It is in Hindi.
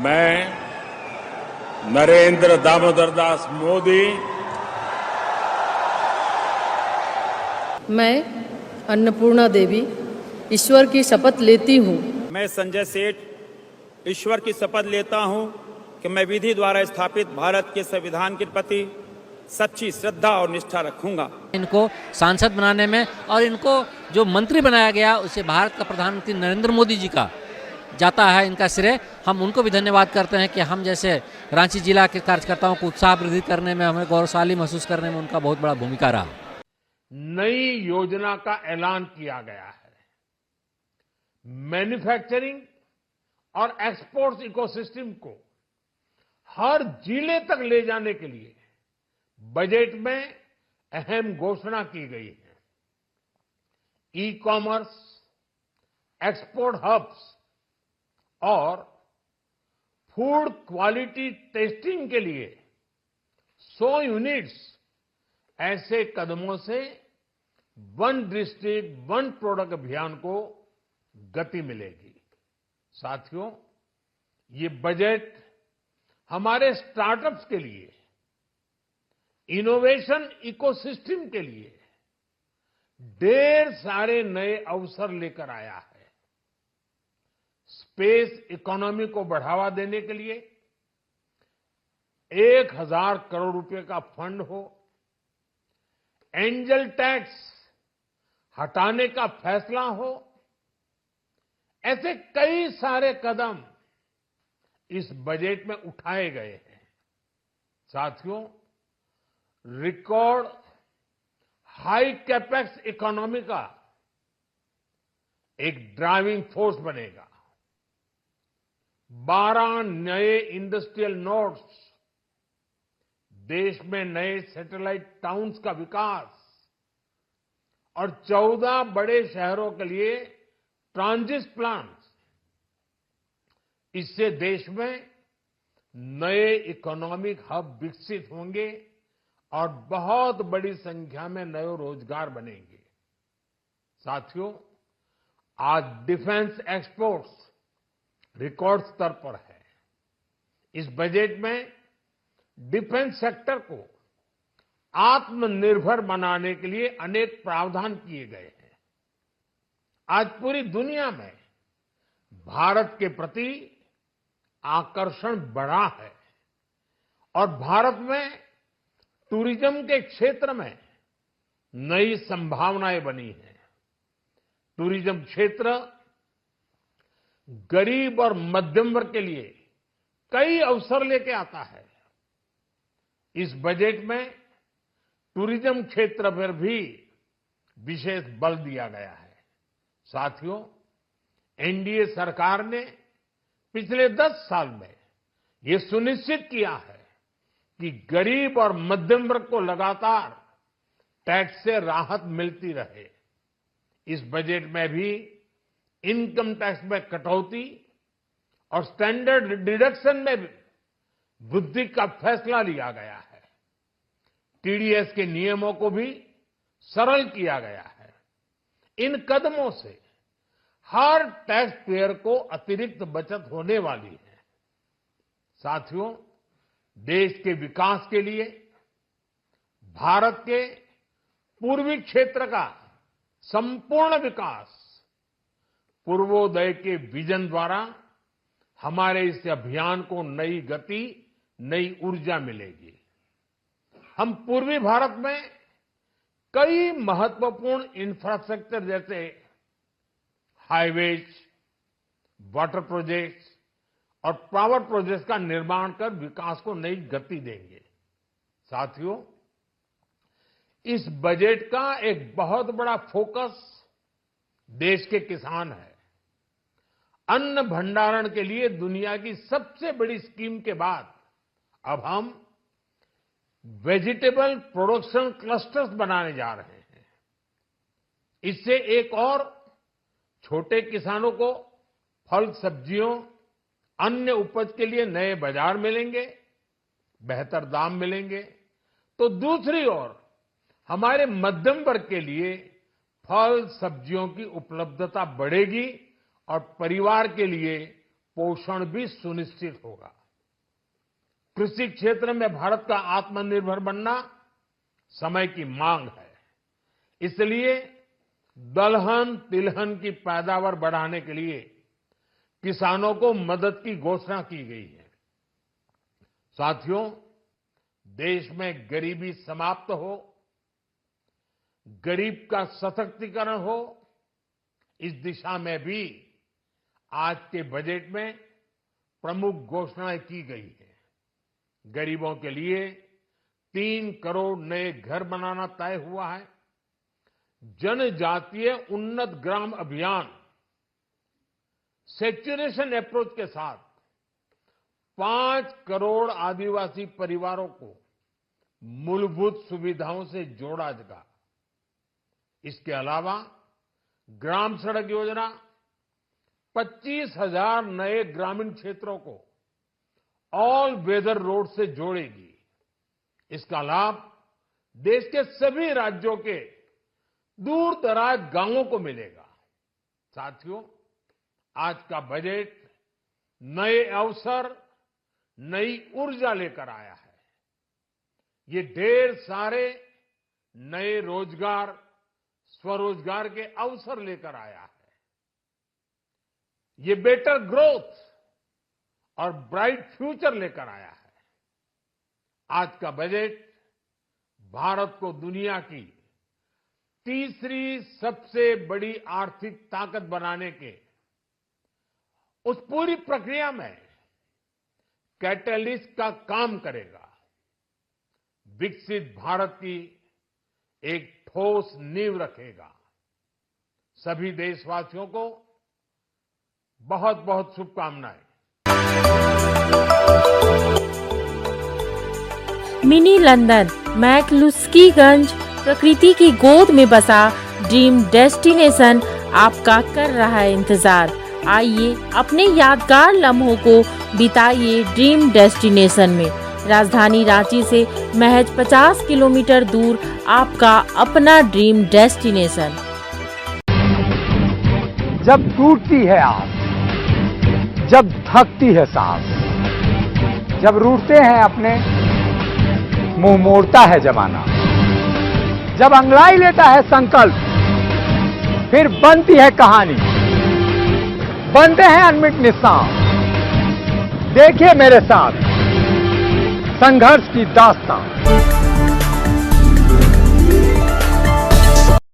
मैं नरेंद्र दामोदर दास मोदी मैं अन्नपूर्णा देवी ईश्वर की शपथ लेती हूँ। मैं संजय सेठ ईश्वर की शपथ लेता हूँ कि मैं विधि द्वारा स्थापित भारत के संविधान के प्रति सच्ची श्रद्धा और निष्ठा रखूंगा। इनको सांसद बनाने में और इनको जो मंत्री बनाया गया उसे भारत का प्रधानमंत्री नरेंद्र मोदी जी का जाता है इनका श्रेय। हम उनको भी धन्यवाद करते हैं कि हम जैसे रांची जिला के कार्यकर्ताओं को उत्साह वृद्धि करने में, हमें गौरवशाली महसूस करने में उनका बहुत बड़ा भूमिका रहा। नई योजना का ऐलान किया गया है। मैन्युफैक्चरिंग और एक्सपोर्ट्स इकोसिस्टम को हर जिले तक ले जाने के लिए बजट में अहम घोषणा की गई है। ई कॉमर्स, एक्सपोर्ट हब्स और फूड क्वालिटी टेस्टिंग के लिए 100 यूनिट्स, ऐसे कदमों से वन डिस्ट्रिक्ट वन प्रोडक्ट अभियान को गति मिलेगी। साथियों, ये बजट हमारे स्टार्टअप्स के लिए, इनोवेशन इकोसिस्टम के लिए ढेर सारे नए अवसर लेकर आया है। स्पेस इकोनॉमी को बढ़ावा देने के लिए 1000 करोड़ रुपए का फंड हो, एंजल टैक्स हटाने का फैसला हो, ऐसे कई सारे कदम इस बजट में उठाए गए हैं। साथियों, रिकॉर्ड हाई कैपेक्स इकोनॉमी का एक ड्राइविंग फोर्स बनेगा। 12 नए इंडस्ट्रियल नोड्स, देश में नए सैटेलाइट टाउन्स का विकास और 14 बड़े शहरों के लिए ट्रांजिट प्लान्स, इससे देश में नए इकोनॉमिक हब विकसित होंगे और बहुत बड़ी संख्या में नए रोजगार बनेंगे। साथियों, आज डिफेंस एक्सपोर्ट्स रिकॉर्ड स्तर पर है। इस बजट में डिफेंस सेक्टर को आत्मनिर्भर बनाने के लिए अनेक प्रावधान किए गए हैं। आज पूरी दुनिया में भारत के प्रति आकर्षण बढ़ा है और भारत में टूरिज्म के क्षेत्र में नई संभावनाएं बनी हैं। टूरिज्म क्षेत्र गरीब और मध्यम वर्ग के लिए कई अवसर लेके आता है। इस बजट में टूरिज्म क्षेत्र पर भी विशेष बल दिया गया है। साथियों, एनडीए सरकार ने पिछले 10 साल में ये सुनिश्चित किया है कि गरीब और मध्यम वर्ग को लगातार टैक्स से राहत मिलती रहे। इस बजट में भी इनकम टैक्स में कटौती और स्टैंडर्ड डिडक्शन में भी वृद्धि का फैसला लिया गया है। टीडीएस के नियमों को भी सरल किया गया है। इन कदमों से हर टैक्स पेयर को अतिरिक्त बचत होने वाली है। साथियों, देश के विकास के लिए भारत के पूर्वी क्षेत्र का संपूर्ण विकास पूर्वोदय के विजन द्वारा हमारे इस अभियान को नई गति, नई ऊर्जा मिलेगी। हम पूर्वी भारत में कई महत्वपूर्ण इंफ्रास्ट्रक्चर जैसे हाईवेज, वाटर प्रोजेक्ट्स और पावर प्रोजेक्ट्स का निर्माण कर विकास को नई गति देंगे। साथियों, इस बजट का एक बहुत बड़ा फोकस देश के किसान है। अन्न भंडारण के लिए दुनिया की सबसे बड़ी स्कीम के बाद अब हम वेजिटेबल प्रोडक्शन क्लस्टर्स बनाने जा रहे हैं। इससे एक और छोटे किसानों को फल, सब्जियों, अन्य उपज के लिए नए बाजार मिलेंगे, बेहतर दाम मिलेंगे। तो दूसरी ओर हमारे मध्यम वर्ग के लिए फल, सब्जियों की उपलब्धता बढ़ेगी और परिवार के लिए पोषण भी सुनिश्चित होगा। कृषि क्षेत्र में भारत का आत्मनिर्भर बनना समय की मांग है। इसलिए दलहन तिलहन की पैदावार बढ़ाने के लिए किसानों को मदद की घोषणा की गई है। साथियों, देश में गरीबी समाप्त हो, गरीब का सशक्तिकरण हो, इस दिशा में भी आज के बजट में प्रमुख घोषणाएं की गई है। गरीबों के लिए 3 करोड़ नए घर बनाना तय हुआ है। जनजातीय उन्नत ग्राम अभियान सैचुरेशन अप्रोच के साथ 5 करोड़ आदिवासी परिवारों को मूलभूत सुविधाओं से जोड़ा जाएगा। इसके अलावा ग्राम सड़क योजना 25,000 नए ग्रामीण क्षेत्रों को ऑल वेदर रोड से जोड़ेगी। इसका लाभ देश के सभी राज्यों के दूर दराज गांवों को मिलेगा। साथियों, आज का बजट नए अवसर, नई ऊर्जा लेकर आया है। ये ढेर सारे नए रोजगार, स्वरोजगार के अवसर लेकर आया है। ये बेटर ग्रोथ और ब्राइट फ्यूचर लेकर आया है। आज का बजट भारत को दुनिया की तीसरी सबसे बड़ी आर्थिक ताकत बनाने के उस पूरी प्रक्रिया में कैटलिस्ट का काम करेगा। विकसित भारत की एक ठोस नींव रखेगा। सभी देशवासियों को बहुत बहुत शुभकामनाएं। मिनी लंदन मैक्लुस्कीगंज प्रकृति की गोद में बसा ड्रीम डेस्टिनेशन आपका कर रहा है इंतजार। आइए अपने यादगार लम्हों को बिताइए ड्रीम डेस्टिनेशन में। राजधानी रांची से महज 50 किलोमीटर दूर आपका अपना ड्रीम डेस्टिनेशन। जब टूटती है आस, जब थकती है सांस, जब रूठते हैं अपने, मुंह मोड़ता है जमाना, जब अंगड़ाई लेता है संकल्प, फिर बनती है कहानी, बनते हैं अनमिट निशान। देखिए मेरे साथ संघर्ष की दास्तां।